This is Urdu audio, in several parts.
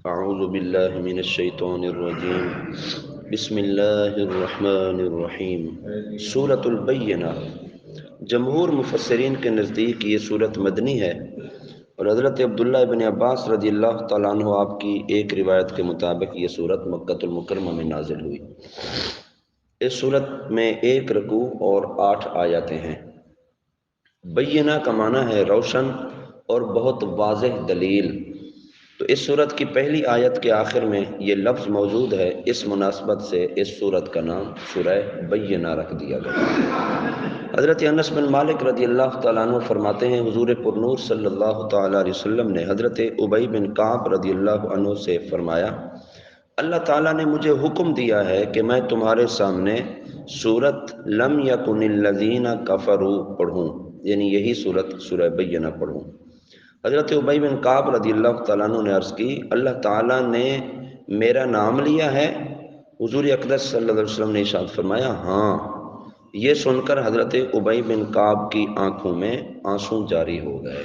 اعوذ باللہ من الشیطان الرجیم بسم اللہ الرحمن الرحیم۔ سورۃ البینہ، جمہور مفسرین کے نزدیک یہ سورت مدنی ہے، اور حضرت عبداللہ ابن عباس رضی اللہ تعالیٰ عنہ آپ کی ایک روایت کے مطابق یہ سورت مکۃ المکرمہ میں نازل ہوئی۔ اس سورت میں 1 رکوع اور 8 آیاتیں ہیں۔ بینہ کا معنی ہے روشن اور بہت واضح دلیل۔ تو اس سورت کی پہلی آیت کے آخر میں یہ لفظ موجود ہے، اس مناسبت سے اس سورت کا نام سورہ بینہ رکھ دیا گیا۔ حضرت انس بن مالک رضی اللہ تعالیٰ عنہ فرماتے ہیں، حضور پرنور صلی اللہ تعالیٰ علیہ وسلم نے حضرت ابی بن کعب رضی اللہ عنہ سے فرمایا، اللہ تعالیٰ نے مجھے حکم دیا ہے کہ میں تمہارے سامنے سورت لم یکن الذین کفروا پڑھوں، یعنی یہی سورت سورہ بینہ پڑھوں۔ حضرت ابی بن کعب رضی اللہ تعالیٰ عنہ نے عرض کی، اللہ تعالیٰ نے میرا نام لیا ہے؟ حضور اقدس صلی اللہ علیہ وسلم نے ارشاد فرمایا، ہاں۔ یہ سن کر حضرت ابی بن کعب کی آنکھوں میں آنسو جاری ہو گئے،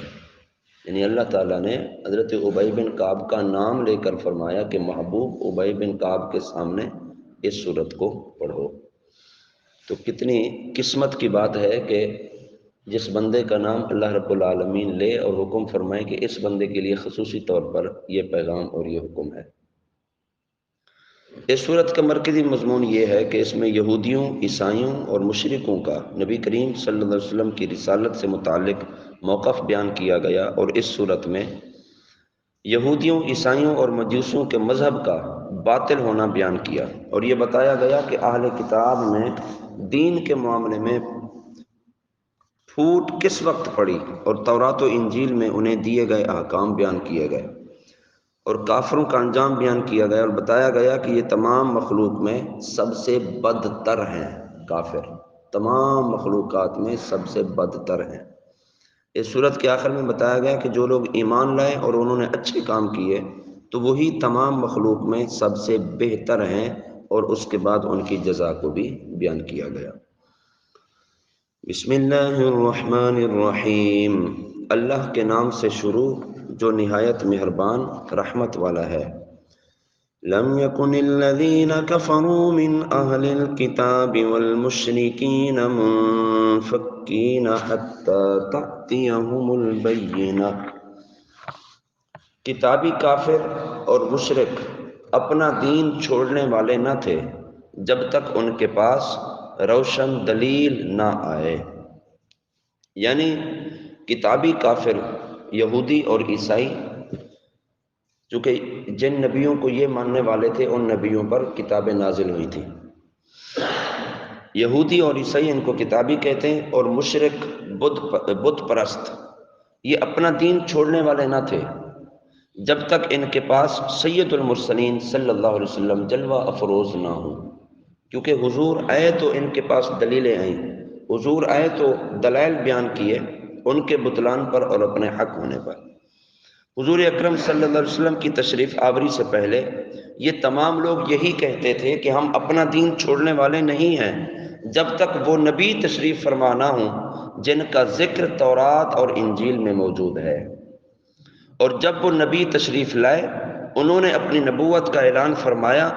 یعنی اللہ تعالیٰ نے حضرت ابی بن کعب کا نام لے کر فرمایا کہ محبوب ابی بن کعب کے سامنے اس سورت کو پڑھو۔ تو کتنی قسمت کی بات ہے کہ جس بندے کا نام اللہ رب العالمین لے اور حکم فرمائے کہ اس بندے کے لیے خصوصی طور پر یہ پیغام اور یہ حکم ہے۔ اس سورت کا مرکزی مضمون یہ ہے کہ اس میں یہودیوں، عیسائیوں اور مشرکوں کا نبی کریم صلی اللہ علیہ وسلم کی رسالت سے متعلق موقف بیان کیا گیا، اور اس سورت میں یہودیوں، عیسائیوں اور مجوسوں کے مذہب کا باطل ہونا بیان کیا، اور یہ بتایا گیا کہ اہل کتاب میں دین کے معاملے میں پھوٹ کس وقت پڑی، اور تورات و انجیل میں انہیں دیے گئے احکام بیان کیے گئے، اور کافروں کا انجام بیان کیا گیا، اور بتایا گیا کہ یہ تمام مخلوق میں سب سے بدتر ہیں۔ کافر تمام مخلوقات میں سب سے بدتر ہیں۔ اس سورت کے آخر میں بتایا گیا کہ جو لوگ ایمان لائے اور انہوں نے اچھے کام کیے تو وہی تمام مخلوق میں سب سے بہتر ہیں، اور اس کے بعد ان کی جزا کو بھی بیان کیا گیا۔ بسم اللہ الرحمن الرحیم، اللہ کے نام سے شروع جو نہایت مہربان رحمت والا ہے۔ لم يكن الذين كفروا من أهل الكتاب والمشركين منفكين حتى تأتيهم البينة۔ کتابی کافر اور مشرک اپنا دین چھوڑنے والے نہ تھے جب تک ان کے پاس روشن دلیل نہ آئے، یعنی کتابی کافر یہودی اور عیسائی چونکہ جن نبیوں کو یہ ماننے والے تھے ان نبیوں پر کتابیں نازل ہوئی تھیں۔ یہودی اور عیسائی ان کو کتابی کہتے ہیں، اور مشرک بت پرست یہ اپنا دین چھوڑنے والے نہ تھے جب تک ان کے پاس سید المرسلین صلی اللہ علیہ وسلم جلوہ افروز نہ ہوں، کیونکہ حضور آئے تو ان کے پاس دلیلیں آئیں، حضور آئے تو دلائل بیان کیے ان کے بطلان پر اور اپنے حق ہونے پر۔ حضور اکرم صلی اللہ علیہ وسلم کی تشریف آوری سے پہلے یہ تمام لوگ یہی کہتے تھے کہ ہم اپنا دین چھوڑنے والے نہیں ہیں جب تک وہ نبی تشریف فرما نہ ہوں جن کا ذکر تورات اور انجیل میں موجود ہے، اور جب وہ نبی تشریف لائے انہوں نے اپنی نبوت کا اعلان فرمایا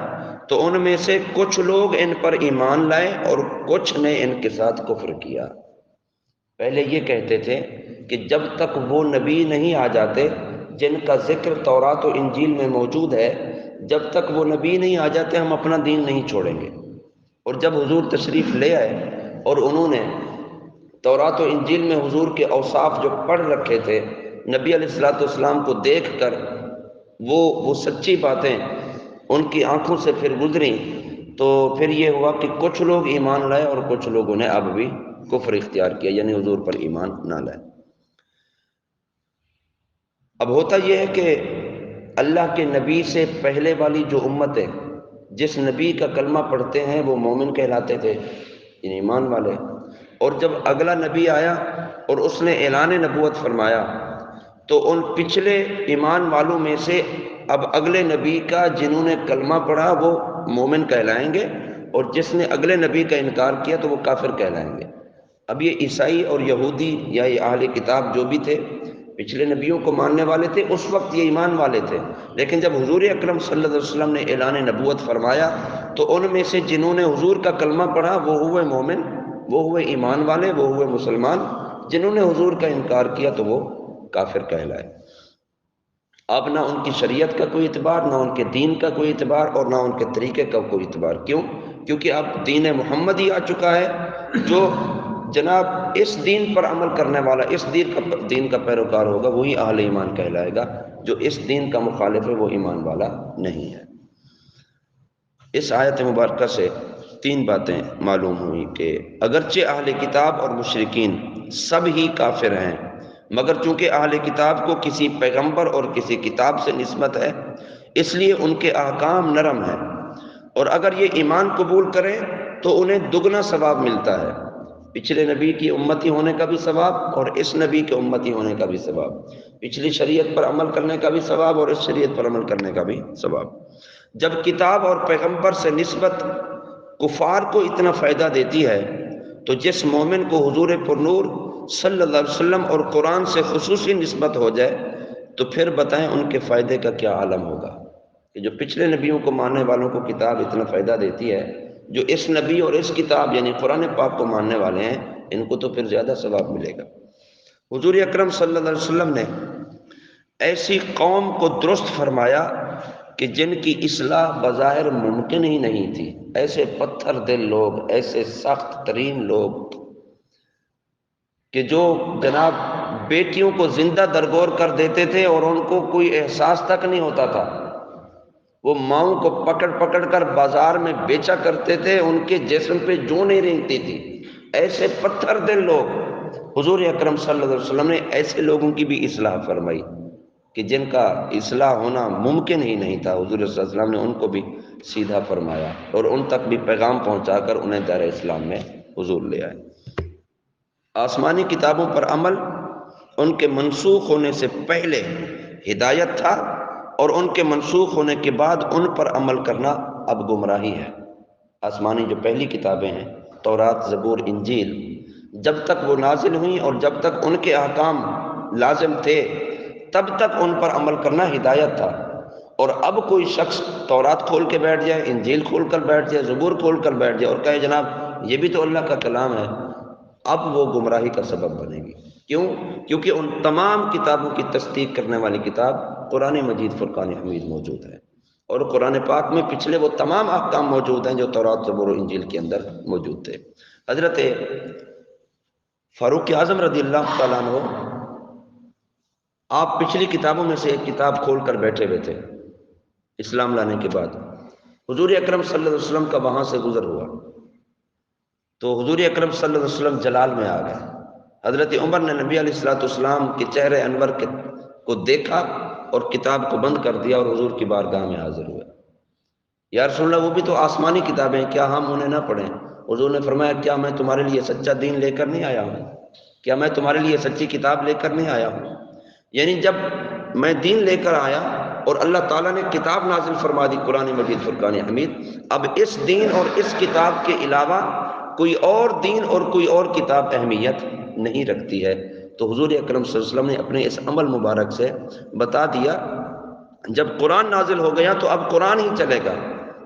تو ان میں سے کچھ لوگ ان پر ایمان لائے اور کچھ نے ان کے ساتھ کفر کیا۔ پہلے یہ کہتے تھے کہ جب تک وہ نبی نہیں آ جاتے جن کا ذکر تورات و انجیل میں موجود ہے، جب تک وہ نبی نہیں آ جاتے ہم اپنا دین نہیں چھوڑیں گے۔ اور جب حضور تشریف لے آئے اور انہوں نے تورات و انجیل میں حضور کے اوصاف جو پڑھ رکھے تھے نبی علیہ الصلوۃ والسلام کو دیکھ کر وہ سچی باتیں ان کی آنکھوں سے پھر گزریں، تو پھر یہ ہوا کہ کچھ لوگ ایمان لائے اور کچھ لوگوں نے اب بھی کفر اختیار کیا، یعنی حضور پر ایمان نہ لائے۔ اب ہوتا یہ ہے کہ اللہ کے نبی سے پہلے والی جو امت ہے جس نبی کا کلمہ پڑھتے ہیں وہ مومن کہلاتے تھے، یعنی ایمان والے، اور جب اگلا نبی آیا اور اس نے اعلان نبوت فرمایا تو ان پچھلے ایمان والوں میں سے اب اگلے نبی کا جنہوں نے کلمہ پڑھا وہ مومن کہلائیں گے، اور جس نے اگلے نبی کا انکار کیا تو وہ کافر کہلائیں گے۔ اب یہ عیسائی اور یہودی یا یہ اہل کتاب جو بھی تھے پچھلے نبیوں کو ماننے والے تھے، اس وقت یہ ایمان والے تھے، لیکن جب حضور اکرم صلی اللہ علیہ وسلم نے اعلان نبوت فرمایا تو ان میں سے جنہوں نے حضور کا کلمہ پڑھا وہ ہوئے مومن، وہ ہوئے ایمان والے، وہ ہوئے مسلمان۔ جنہوں نے حضور کا انکار کیا تو وہ کافر کہلائے۔ اب نہ ان کی شریعت کا کوئی اعتبار، نہ ان کے دین کا کوئی اعتبار، اور نہ ان کے طریقے کا کوئی اعتبار۔ کیوں؟ کیونکہ اب دین محمد ہی آ چکا ہے۔ جو جناب اس دین پر عمل کرنے والا، اس دین کا پیروکار ہوگا، وہی اہل ایمان کہلائے گا۔ جو اس دین کا مخالف ہے وہ ایمان والا نہیں ہے۔ اس آیت مبارکہ سے تین باتیں معلوم ہوئی کہ اگرچہ اہل کتاب اور مشرکین سب ہی کافر ہیں، مگر چونکہ اہل کتاب کو کسی پیغمبر اور کسی کتاب سے نسبت ہے، اس لیے ان کے احکام نرم ہیں، اور اگر یہ ایمان قبول کریں تو انہیں دگنا ثواب ملتا ہے۔ پچھلے نبی کی امتی ہونے کا بھی ثواب اور اس نبی کے امتی ہونے کا بھی ثواب، پچھلی شریعت پر عمل کرنے کا بھی ثواب اور اس شریعت پر عمل کرنے کا بھی ثواب۔ جب کتاب اور پیغمبر سے نسبت کفار کو اتنا فائدہ دیتی ہے تو جس مومن کو حضور پرنور صلی اللہ علیہ وسلم اور قرآن سے خصوصی نسبت ہو جائے تو پھر بتائیں ان کے فائدے کا کیا عالم ہوگا، کہ جو پچھلے نبیوں کو ماننے والوں کو کتاب اتنا فائدہ دیتی ہے، جو اس نبی اور اس کتاب یعنی قرآن پاک کو ماننے والے ہیں ان کو تو پھر زیادہ ثواب ملے گا۔ حضور اکرم صلی اللہ علیہ وسلم نے ایسی قوم کو درست فرمایا کہ جن کی اصلاح بظاہر ممکن ہی نہیں تھی، ایسے پتھر دل لوگ، ایسے سخت ترین لوگ کہ جو جناب بیٹیوں کو زندہ درگور کر دیتے تھے اور ان کو کوئی احساس تک نہیں ہوتا تھا، وہ ماؤں کو پکڑ پکڑ کر بازار میں بیچا کرتے تھے، ان کے جسم پہ جو نہیں رینگتی تھی، ایسے پتھر دل لوگ۔ حضور اکرم صلی اللہ علیہ وسلم نے ایسے لوگوں کی بھی اصلاح فرمائی کہ جن کا اصلاح ہونا ممکن ہی نہیں تھا، حضور صلی اللہ علیہ وسلم نے ان کو بھی سیدھا فرمایا اور ان تک بھی پیغام پہنچا کر انہیں دار اسلام میں حضور لے آئے۔ آسمانی کتابوں پر عمل ان کے منسوخ ہونے سے پہلے ہدایت تھا، اور ان کے منسوخ ہونے کے بعد ان پر عمل کرنا اب گمراہی ہے۔ آسمانی جو پہلی کتابیں ہیں، تورات، زبور، انجیل، جب تک وہ نازل ہوئیں اور جب تک ان کے احکام لازم تھے تب تک ان پر عمل کرنا ہدایت تھا، اور اب کوئی شخص تورات کھول کے بیٹھ جائے، انجیل کھول کر بیٹھ جائے، زبور کھول کر بیٹھ جائے اور کہے جناب یہ بھی تو اللہ کا کلام ہے، اب وہ گمراہی کا سبب بنے گی۔ کیوں؟ کیونکہ ان تمام کتابوں کی تصدیق کرنے والی کتاب قرآن مجید فرقان حمید موجود ہے، اور قرآن پاک میں پچھلے وہ تمام احکام موجود ہیں جو تورات، زبور و انجیل کے اندر موجود تھے۔ حضرت فاروق اعظم رضی اللہ تعالیٰ عنہ آپ پچھلی کتابوں میں سے ایک کتاب کھول کر بیٹھے ہوئے تھے اسلام لانے کے بعد، حضور اکرم صلی اللہ علیہ وسلم کا وہاں سے گزر ہوا تو حضور اکرم صلی اللہ علیہ وسلم جلال میں آ گئے۔ حضرت عمر نے نبی علیہ السلام کے چہرے انور کو دیکھا اور کتاب کو بند کر دیا اور حضور کی بارگاہ میں حاضر ہوئے۔ یا رسول اللہ وہ بھی تو آسمانی کتابیں، کیا ہم انہیں نہ پڑھیں؟ حضور نے فرمایا کیا میں تمہارے لیے سچا دین لے کر نہیں آیا ہوں؟ کیا میں تمہارے لیے سچی کتاب لے کر نہیں آیا ہوں؟ یعنی جب میں دین لے کر آیا اور اللہ تعالیٰ نے کتاب نازل فرما دی قرآن مجید فرقان حمید، اب اس دین اور اس کتاب کے علاوہ کوئی اور دین اور کوئی اور کتاب اہمیت نہیں رکھتی ہے۔ تو حضور اکرم صلی اللہ علیہ وسلم نے اپنے اس عمل مبارک سے بتا دیا جب قرآن نازل ہو گیا تو اب قرآن ہی چلے گا،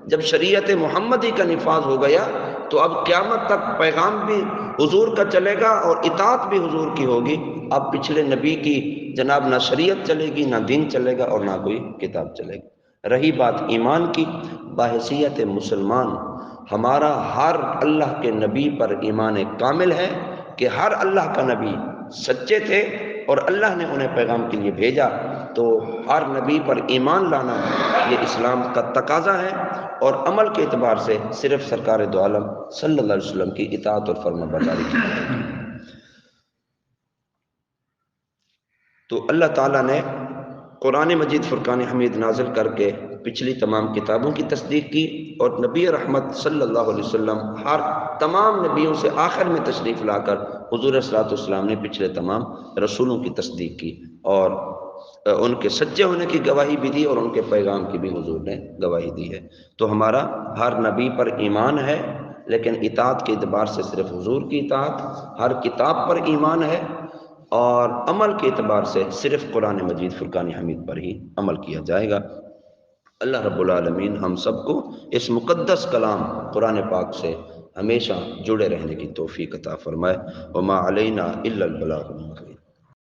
جب شریعت محمدی کا نفاذ ہو گیا تو اب قیامت تک پیغام بھی حضور کا چلے گا اور اطاعت بھی حضور کی ہوگی۔ اب پچھلے نبی کی جناب نہ شریعت چلے گی، نہ دین چلے گا اور نہ کوئی کتاب چلے گی۔ رہی بات ایمان کی، بحیثیت مسلمان ہمارا ہر اللہ کے نبی پر ایمان کامل ہے کہ ہر اللہ کا نبی سچے تھے اور اللہ نے انہیں پیغام کے لیے بھیجا، تو ہر نبی پر ایمان لانا یہ اسلام کا تقاضا ہے، اور عمل کے اعتبار سے صرف سرکار دو عالم صلی اللہ علیہ وسلم کی اطاعت اور فرما برداری کی ہے۔ تو اللہ تعالیٰ نے قرآن مجید فرقان حمید نازل کر کے پچھلی تمام کتابوں کی تصدیق کی، اور نبی رحمت صلی اللہ علیہ وسلم ہر تمام نبیوں سے آخر میں تشریف لا کر حضور صلی اللہ علیہ وسلم نے پچھلے تمام رسولوں کی تصدیق کی اور ان کے سچے ہونے کی گواہی بھی دی اور ان کے پیغام کی بھی حضور نے گواہی دی ہے۔ تو ہمارا ہر نبی پر ایمان ہے، لیکن اطاعت کے اعتبار سے صرف حضور کی اطاعت، ہر کتاب پر ایمان ہے، اور عمل کے اعتبار سے صرف قرآن مجید فرقان حمید پر ہی عمل کیا جائے گا۔ اللہ رب العالمین ہم سب کو اس مقدس کلام قرآن پاک سے ہمیشہ جڑے رہنے کی توفیق عطا فرمائے۔ وما علینا الا البلاغ المبین۔